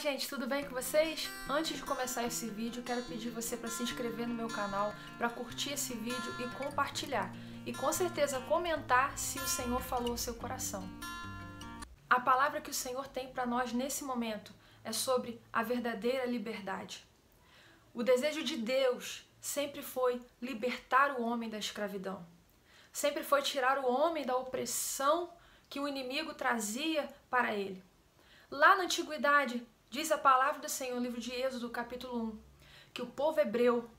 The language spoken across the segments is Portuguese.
gente, tudo bem com vocês? Antes de começar esse vídeo, quero pedir você para se inscrever no meu canal, para curtir esse vídeo e compartilhar. E com certeza comentar se o Senhor falou ao seu coração. A palavra que o Senhor tem para nós nesse momento é sobre a verdadeira liberdade. O desejo de Deus sempre foi libertar o homem da escravidão. Sempre foi tirar o homem da opressão que o inimigo trazia para ele. Lá na antiguidade, diz a palavra do Senhor, no livro de Êxodo, capítulo 1, que o povo hebreu,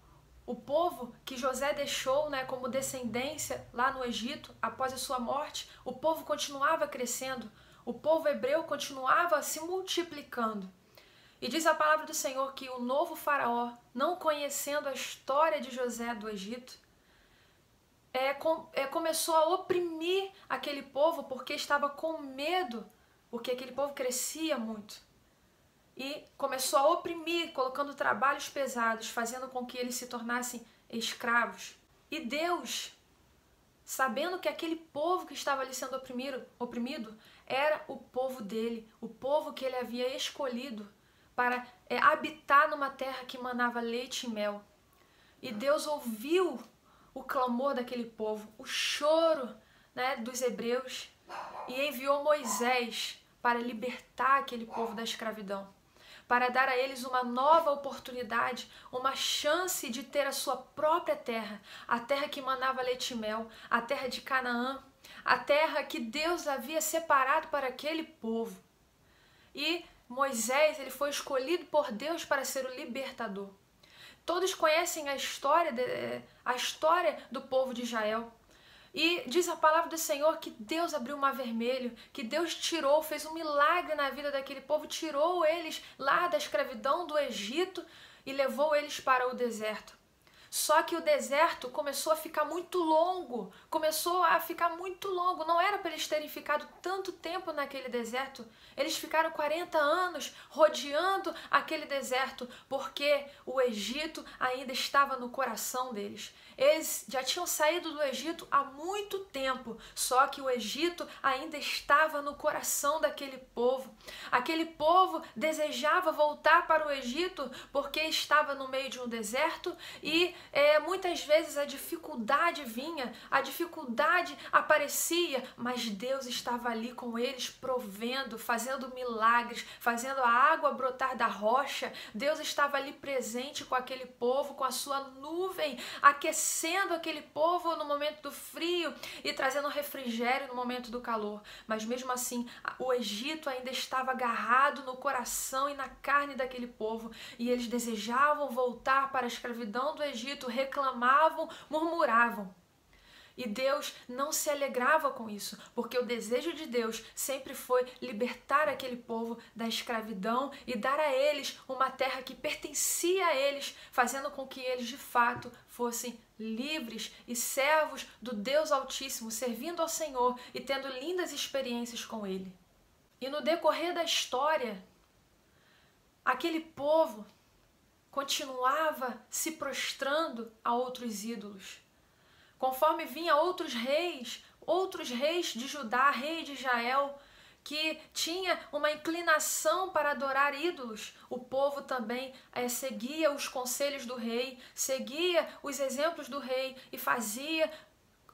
o povo que José deixou como descendência lá no Egito, após a sua morte, o povo continuava crescendo, o povo hebreu continuava se multiplicando. E diz a palavra do Senhor que o novo faraó, não conhecendo a história de José do Egito, começou a oprimir aquele povo porque estava com medo, porque aquele povo crescia muito. E começou a oprimir, colocando trabalhos pesados, fazendo com que eles se tornassem escravos. E Deus, sabendo que aquele povo que estava ali sendo oprimido era o povo dele, o povo que ele havia escolhido para habitar numa terra que manava leite e mel. E Deus ouviu o clamor daquele povo, o choro dos hebreus, e enviou Moisés para libertar aquele povo da escravidão, para dar a eles uma nova oportunidade, uma chance de ter a sua própria terra, a terra que manava leite e mel, a terra de Canaã, a terra que Deus havia separado para aquele povo. E Moisés, ele foi escolhido por Deus para ser o libertador. Todos conhecem a história do povo de Israel. E diz a palavra do Senhor que Deus abriu o mar vermelho, que Deus tirou, fez um milagre na vida daquele povo, tirou eles lá da escravidão do Egito e levou eles para o deserto. Só que o deserto começou a ficar muito longo, não era para eles terem ficado tanto tempo naquele deserto. Eles ficaram 40 anos rodeando aquele deserto, porque o Egito ainda estava no coração deles. Eles já tinham saído do Egito há muito tempo, só que o Egito ainda estava no coração daquele povo. Aquele povo desejava voltar para o Egito porque estava no meio de um deserto e muitas vezes a dificuldade vinha, a dificuldade aparecia, mas Deus estava ali com eles, provendo, fazendo milagres, fazendo a água brotar da rocha. Deus estava ali presente com aquele povo, com a sua nuvem, aquecendo aquele povo no momento do frio e trazendo refrigério no momento do calor. Mas mesmo assim, o Egito ainda estava agarrado no coração e na carne daquele povo, e eles desejavam voltar para a escravidão do Egito, reclamavam, murmuravam. E Deus não se alegrava com isso, porque o desejo de Deus sempre foi libertar aquele povo da escravidão e dar a eles uma terra que pertencia a eles, fazendo com que eles de fato fossem livres e servos do Deus Altíssimo, servindo ao Senhor e tendo lindas experiências com Ele. E no decorrer da história, aquele povo continuava se prostrando a outros ídolos. Conforme vinha outros reis de Judá, rei de Israel, que tinha uma inclinação para adorar ídolos, o povo também seguia os conselhos do rei, seguia os exemplos do rei e fazia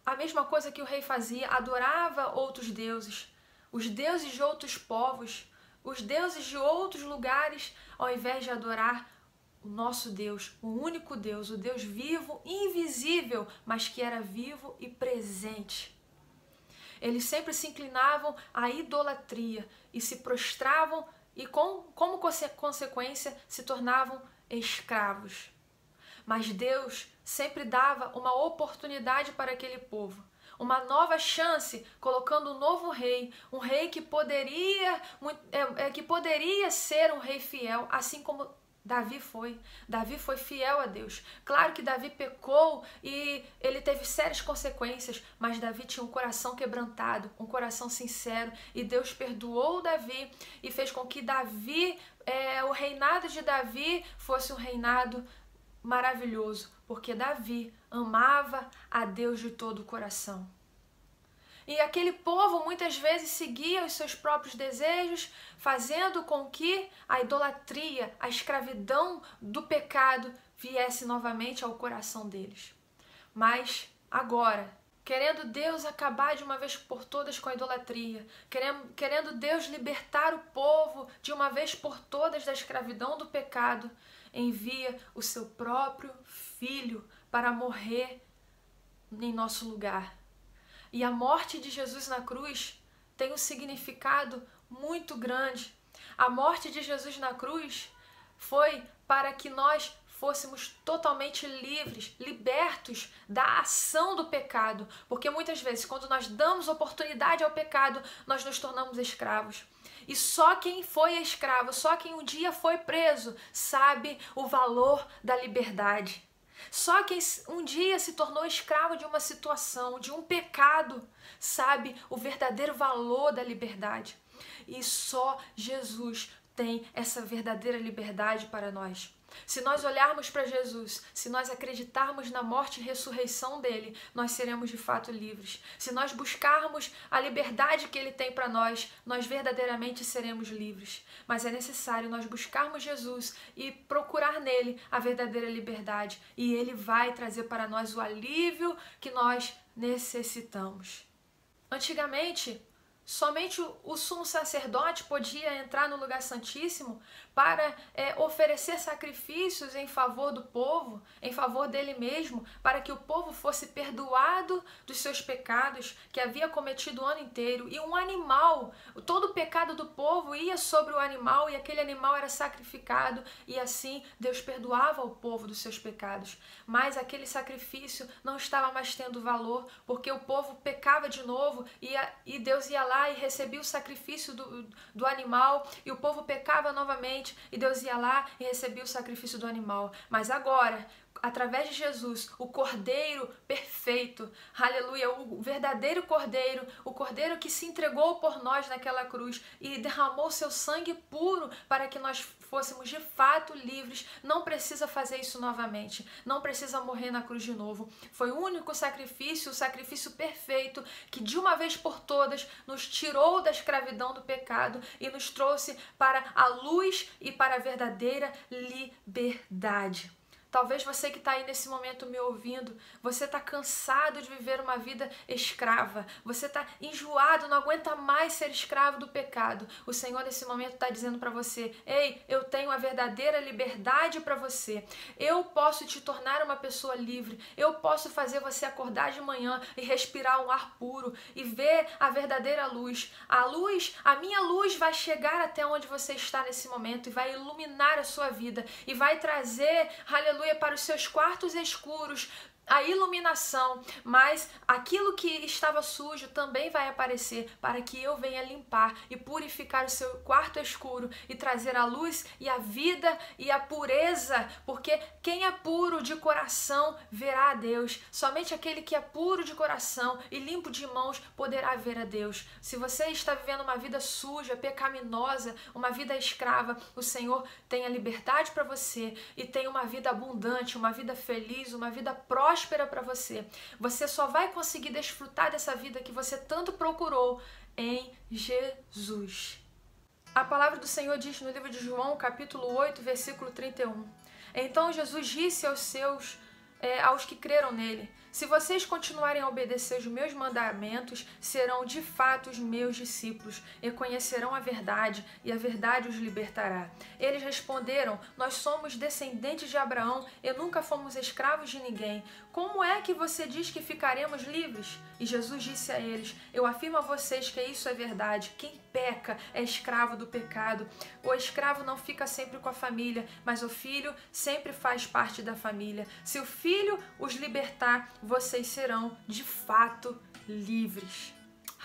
a mesma coisa que o rei fazia, adorava outros deuses, os deuses de outros povos, os deuses de outros lugares, ao invés de adorar o nosso Deus, o único Deus, o Deus vivo, invisível, mas que era vivo e presente. Eles sempre se inclinavam à idolatria e se prostravam e, como consequência, se tornavam escravos. Mas Deus sempre dava uma oportunidade para aquele povo, uma nova chance, colocando um novo rei, um rei que poderia ser um rei fiel, assim como Davi foi fiel a Deus. Claro que Davi pecou e ele teve sérias consequências, mas Davi tinha um coração quebrantado, um coração sincero, e Deus perdoou Davi e fez com que o reinado de Davi fosse um reinado maravilhoso, porque Davi amava a Deus de todo o coração. E aquele povo muitas vezes seguia os seus próprios desejos, fazendo com que a idolatria, a escravidão do pecado viesse novamente ao coração deles. Mas agora, querendo Deus acabar de uma vez por todas com a idolatria, querendo Deus libertar o povo de uma vez por todas da escravidão do pecado, envia o seu próprio Filho para morrer em nosso lugar. E a morte de Jesus na cruz tem um significado muito grande. A morte de Jesus na cruz foi para que nós fôssemos totalmente livres, libertos da ação do pecado. Porque muitas vezes, quando nós damos oportunidade ao pecado, nós nos tornamos escravos. E só quem foi escravo, só quem um dia foi preso, sabe o valor da liberdade. Só quem um dia se tornou escravo de uma situação, de um pecado, sabe o verdadeiro valor da liberdade. E só Jesus tem essa verdadeira liberdade para nós. Se nós olharmos para Jesus, se nós acreditarmos na morte e ressurreição dele, nós seremos de fato livres. Se nós buscarmos a liberdade que ele tem para nós, nós verdadeiramente seremos livres. Mas é necessário nós buscarmos Jesus e procurar nele a verdadeira liberdade. E ele vai trazer para nós o alívio que nós necessitamos. Antigamente, somente o sumo sacerdote podia entrar no lugar santíssimo para oferecer sacrifícios em favor do povo, em favor dele mesmo, para que o povo fosse perdoado dos seus pecados que havia cometido o ano inteiro. E um animal, todo o pecado do povo ia sobre o animal e aquele animal era sacrificado e assim Deus perdoava o povo dos seus pecados. Mas aquele sacrifício não estava mais tendo valor, porque o povo pecava de novo e Deus ia lá e recebia o sacrifício do animal, e o povo pecava novamente, e Deus ia lá e recebia o sacrifício do animal. Mas agora, através de Jesus, o Cordeiro perfeito, aleluia, o verdadeiro Cordeiro, o Cordeiro que se entregou por nós naquela cruz e derramou seu sangue puro para que nós fôssemos de fato livres, não precisa fazer isso novamente, não precisa morrer na cruz de novo. Foi o único sacrifício, o sacrifício perfeito, que de uma vez por todas nos tirou da escravidão do pecado e nos trouxe para a luz e para a verdadeira liberdade. Talvez você que está aí nesse momento me ouvindo, você está cansado de viver uma vida escrava, você está enjoado, não aguenta mais ser escravo do pecado. O Senhor nesse momento está dizendo para você: ei, eu tenho a verdadeira liberdade para você, eu posso te tornar uma pessoa livre, eu posso fazer você acordar de manhã e respirar um ar puro e ver a verdadeira luz. A minha luz vai chegar até onde você está nesse momento e vai iluminar a sua vida e vai trazer, aleluia, para os seus quartos escuros a iluminação, mas aquilo que estava sujo também vai aparecer para que eu venha limpar e purificar o seu quarto escuro e trazer a luz e a vida e a pureza, porque quem é puro de coração verá a Deus. Somente aquele que é puro de coração e limpo de mãos poderá ver a Deus. Se você está vivendo uma vida suja, pecaminosa, uma vida escrava, o Senhor tem a liberdade para você e tem uma vida abundante, uma vida feliz, uma vida próspera para você. Você só vai conseguir desfrutar dessa vida que você tanto procurou em Jesus. A palavra do Senhor diz no livro de João, capítulo 8, versículo 31. Então Jesus disse aos que creram nele: se vocês continuarem a obedecer os meus mandamentos, serão de fato os meus discípulos e conhecerão a verdade, e a verdade os libertará. Eles responderam: nós somos descendentes de Abraão e nunca fomos escravos de ninguém. Como é que você diz que ficaremos livres? E Jesus disse a eles: eu afirmo a vocês que isso é verdade. Quem peca é escravo do pecado. O escravo não fica sempre com a família, mas o filho sempre faz parte da família. Se o filho os libertar, vocês serão de fato livres.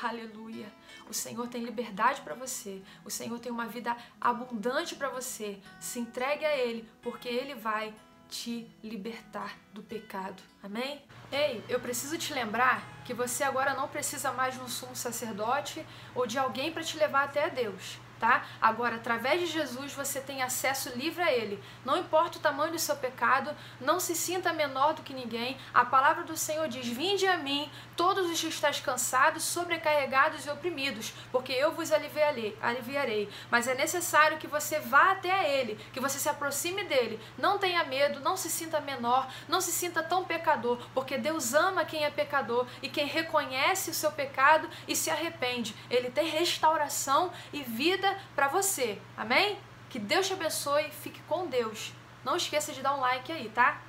Aleluia! O Senhor tem liberdade para você. O Senhor tem uma vida abundante para você. Se entregue a Ele, porque Ele vai te libertar do pecado. Amém? Ei, eu preciso te lembrar que você agora não precisa mais de um sumo sacerdote ou de alguém para te levar até Deus. tá? Agora, através de Jesus, você tem acesso livre a Ele. Não importa o tamanho do seu pecado, não se sinta menor do que ninguém. A palavra do Senhor diz: vinde a mim, todos os que estáis cansados, sobrecarregados e oprimidos, porque eu vos aliviarei. Mas é necessário que você vá até a Ele, que você se aproxime dEle. Não tenha medo, não se sinta menor, não se sinta tão pecador, porque Deus ama quem é pecador e quem reconhece o seu pecado e se arrepende. Ele tem restauração e vida para você. Amém? Que Deus te abençoe, fique com Deus. Não esqueça de dar um like aí, tá?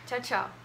Tchau, tchau.